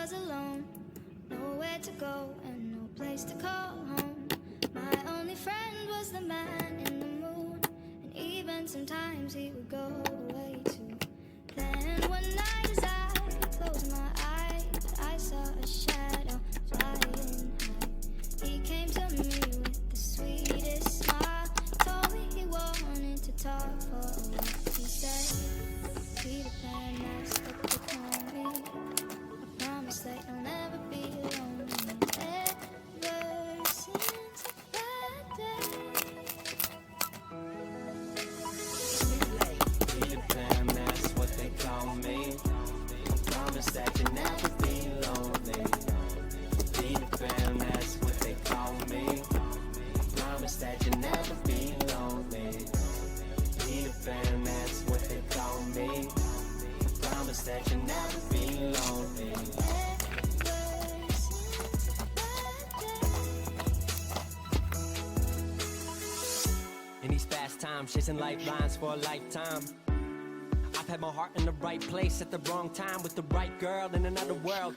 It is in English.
was alone, nowhere to go and no place to call home. My only friend was the man in the moon, and even sometimes he would go away too. Then one night as I closed my eyes, I saw a shadow flying high. He came to me with the sweetest smile, told me he wanted to talk for a while. He said, Peter Pan, that's what they call me. I promise that you'll never be lonely. Ever since that day. Peter Pan, that's what they call me. Promise that you'll never be lonely. Peter Pan, that's what they call me. Promise that you'll never be lonely. Peter Pan, that's what they call me. Promise that you'll never be lonely. In these fast times, chasing lifelines for a lifetime. I've had my heart in the right place at the wrong time with the right girl in another world.